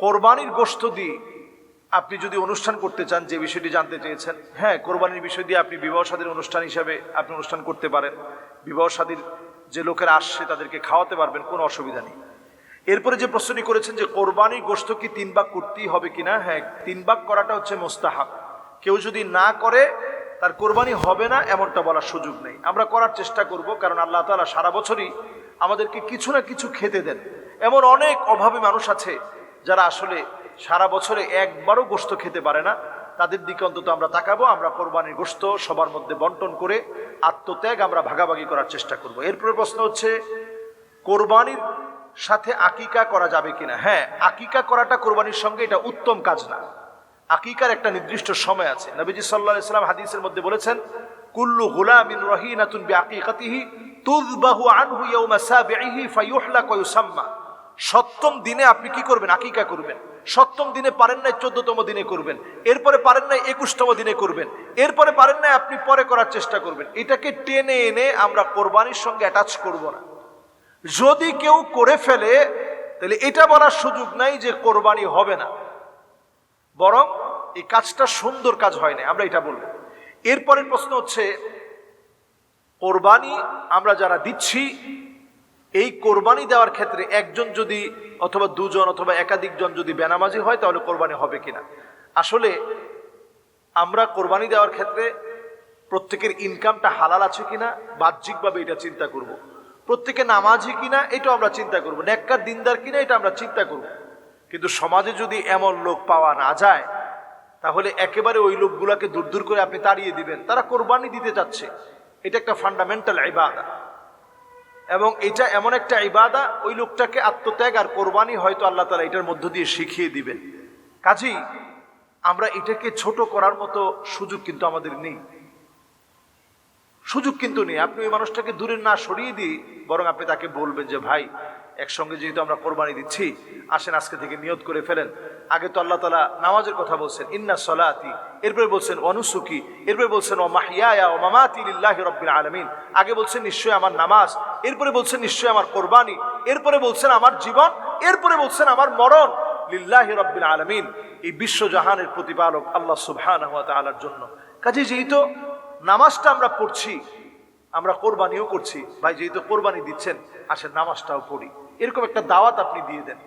কোরবানির গোশত দিয়ে আপনি যদি অনুষ্ঠান করতে চান, যে বিষয়টি জানতে চেয়েছেন, হ্যাঁ, কোরবানির বিষয় দিয়ে আপনি বিবাহ শাদীর অনুষ্ঠান হিসাবে আপনি অনুষ্ঠান করতে পারেন। বিবাহ শাদীর যে লোকেরা আসছে তাদেরকে খাওয়াতে পারবেন, কোনো অসুবিধা নেই। এরপরে যে প্রশ্নটি করেছেন যে কোরবানির গোশত কি 3 ভাগ করতেই হবে কিনা, হ্যাঁ, 3 ভাগ করাটা হচ্ছে মুস্তাহাব। কেউ যদি না করে তার কোরবানি হবে না এমনটা বলার সুযোগ নেই। আমরা করার চেষ্টা করব, কারণ আল্লাহ তাআলা সারা বছরই আমাদেরকে কিছু না কিছু খেতে দেন। এমন অনেক অভাবী মানুষ আছে যারা আসলে সারা বছরে একবারও গোশত খেতে পারে না। তাদের দিকে অন্তত আমরা তাকাবো। আমরা কোরবানির গোশত সবার মধ্যে বন্টন করে আত্মত্যাগ আমরা ভাগাভাগি করার চেষ্টা করব। এরপরে প্রশ্ন হচ্ছে কোরবানির সাথে আকিকা করা যাবে কিনা। হ্যাঁ, আকিকা করাটা কোরবানির সঙ্গে এটা উত্তম কাজ না। আকিকার একটা নির্দিষ্ট সময় আছে। নবীজি সাল্লাল্লাহু আলাইহি ওয়াসাল্লাম হাদিসের মধ্যে বলেছেন, কুল্লু গুলামিন রাহিনাতুন বিআকিকাতিহি তুযবাহু আনহু ইয়াওমা সাবিহি ফায়ুহলাক ওয়া ইউসাম্মা। 7ম দিনে আপনি কি করবেন? আকিকা করবেন। 7ম দিনে পারেন নাই 14তম দিনে করবেন, এরপরে পারেন নাই 21তম দিনে করবেন, এরপরে পারেন নাই আপনি পরে করার চেষ্টা করবেন। এটাকে টেনে এনে আমরা কোরবানির সঙ্গে অ্যাটাচ করব না। যদি কেউ করে ফেলে তাহলে এটা বলার সুযোগ নাই যে কোরবানি হবে না, বরং এই কাজটা সুন্দর কাজ হয় না, আমরা এটা বলবো। এরপরের প্রশ্ন হচ্ছে কোরবানি আমরা যারা দিচ্ছি, এই কোরবানি দেওয়ার ক্ষেত্রে একজন যদি অথবা দুজন অথবা একাধিক জন যদি বেনামাজি হয় তাহলে কোরবানি হবে কিনা। আসলে আমরা কোরবানি দেওয়ার ক্ষেত্রে প্রত্যেকের ইনকামটা হালাল আছে কিনা বাহ্যিকভাবে এটা চিন্তা করব। প্রত্যেকে নামাজি কিনা এটাও আমরা চিন্তা করব। নেককার দিনদার কিনা এটা আমরা চিন্তা করব। কিন্তু সমাজে যদি এমন লোক পাওয়া না যায় তাহলে একেবারে ওই লোকগুলাকে দূর দূর করে আপনি তাড়িয়ে দিবেন। তারা কোরবানি দিতে চাচ্ছে, এটা একটা ফান্ডামেন্টাল ইবাদা, এবং এটা এমন একটা ইবাদা ওই লোকটাকে আত্মত্যাগ আর কোরবানি হয়তো আল্লাহ তাআলা এটার মধ্য দিয়ে শিখিয়ে দিবেন। কাজেই আমরা এটাকে ছোট করার মতো সুযোগ কিন্তু আমাদের নেই, সুযোগ কিন্তু নেই। আপনি ওই মানুষটাকে দূরে না সরিয়ে দিয়ে বরং আপনি তাকে বলবেন যে ভাই, একসঙ্গে যেহেতু আমরা কোরবানি দিচ্ছি, আসেন আজকে থেকে নিয়ত করে ফেলেন। আগে তো আল্লাহ তাআলা নামাজের কথা বলছেন, ইন্না সলাতি, এরপরে বলছেন অনুসুকি, এরপরে বলছেন ও মাহিয়ায়া ও মামাতি লিল্লাহি রাব্বিল আলামিন। আগে বলছেন নিশ্চয় আমার নামাজ, এরপরে বলছেন নিশ্চয় আমার কোরবানি, এরপরে বলছেন আমার জীবন, এরপরে বলছেন আমার মরণ লিল্লাহি রাব্বিল আলামিন, এই বিশ্বজাহানের প্রতিপালক আল্লাহ সুবহানাহু ওয়া তাআলার জন্য। কাজে যেহেতু নামাজটা আমরা পড়ছি, আমরা কোরবানিও করছি, ভাই যেহেতু কোরবানি দিচ্ছেন আসেন নামাজটাও পড়ি, এরকম একটা দাওয়াত আপনি দিয়ে দেন।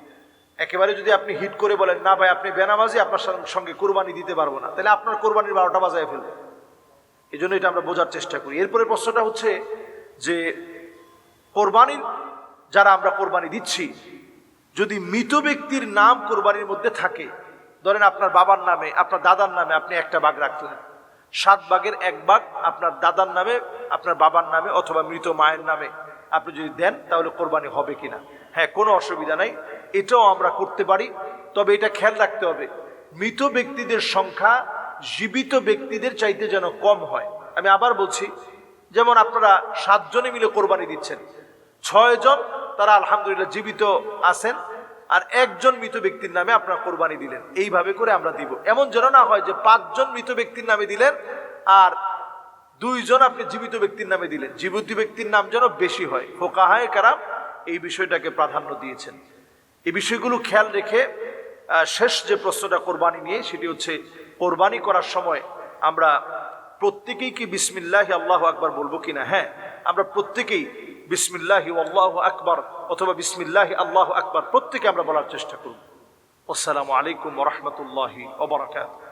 একেবারে যদি আপনি হিট করে বলেন না ভাই আপনি বেনামাজি, আপনার সঙ্গে কোরবানি দিতে পারবো না, তাহলে আপনার কোরবানির 12টা বাজায় ফেলবে। এই জন্য এটা আমরা বোঝার চেষ্টা করি। এরপরে প্রশ্নটা হচ্ছে যে কোরবানির যারা আমরা কোরবানি দিচ্ছি, যদি মৃত ব্যক্তির নাম কোরবানির মধ্যে থাকে, ধরেন আপনার বাবার নামে আপনার দাদার নামে আপনি একটা ভাগ রাখলেন, 7 ভাগের 1 ভাগ আপনার দাদার নামে আপনার বাবার নামে অথবা মৃত মায়ের নামে আপনি যদি দেন তাহলে কোরবানি হবে কিনা। হ্যাঁ, কোনো অসুবিধা নাই, এটাও আমরা করতে পারি। তবে এটা খেয়াল রাখতে হবে মৃত ব্যক্তিদের সংখ্যা জীবিত ব্যক্তিদের চাইতে যেন কম হয়। আমি আবার বলছি, যেমন আপনারা 7 জনে মিলে কোরবানি দিচ্ছেন, 6 জন তারা আলহামদুলিল্লাহ জীবিত আছেন, আর 1 জন মৃত ব্যক্তির নামে আপনারা কোরবানি দিলেন। এইভাবে করে আমরা দিব। এমন যেন না হয় যে 5 জন মৃত ব্যক্তির নামে দিলেন আর 2 জন আপনি জীবিত ব্যক্তির নামে দিলেন। জীবিত ব্যক্তির নাম যেন বেশি হয়। ফুকাহায়ে কেরাম এই বিষয়টাকে প্রাধান্য দিয়েছেন। এই বিষয়গুলো খেয়াল রেখে শেষ যে প্রশ্নটা কোরবানি নিয়ে, সেটি হচ্ছে কোরবানি করার সময় আমরা প্রত্যেকেই কি বিসমিল্লাহি আল্লাহু আকবার বলবো কিনা। হ্যাঁ, আমরা প্রত্যেকেই বিসমিল্লাহি আল্লাহু আকবার অথবা বিসমিল্লাহি আল্লাহু আকবার প্রত্যেকে আমরা বলার চেষ্টা করব। আসসালামু আলাইকুম ওয়া রাহমাতুল্লাহি ওয়া বারাকাতুহু।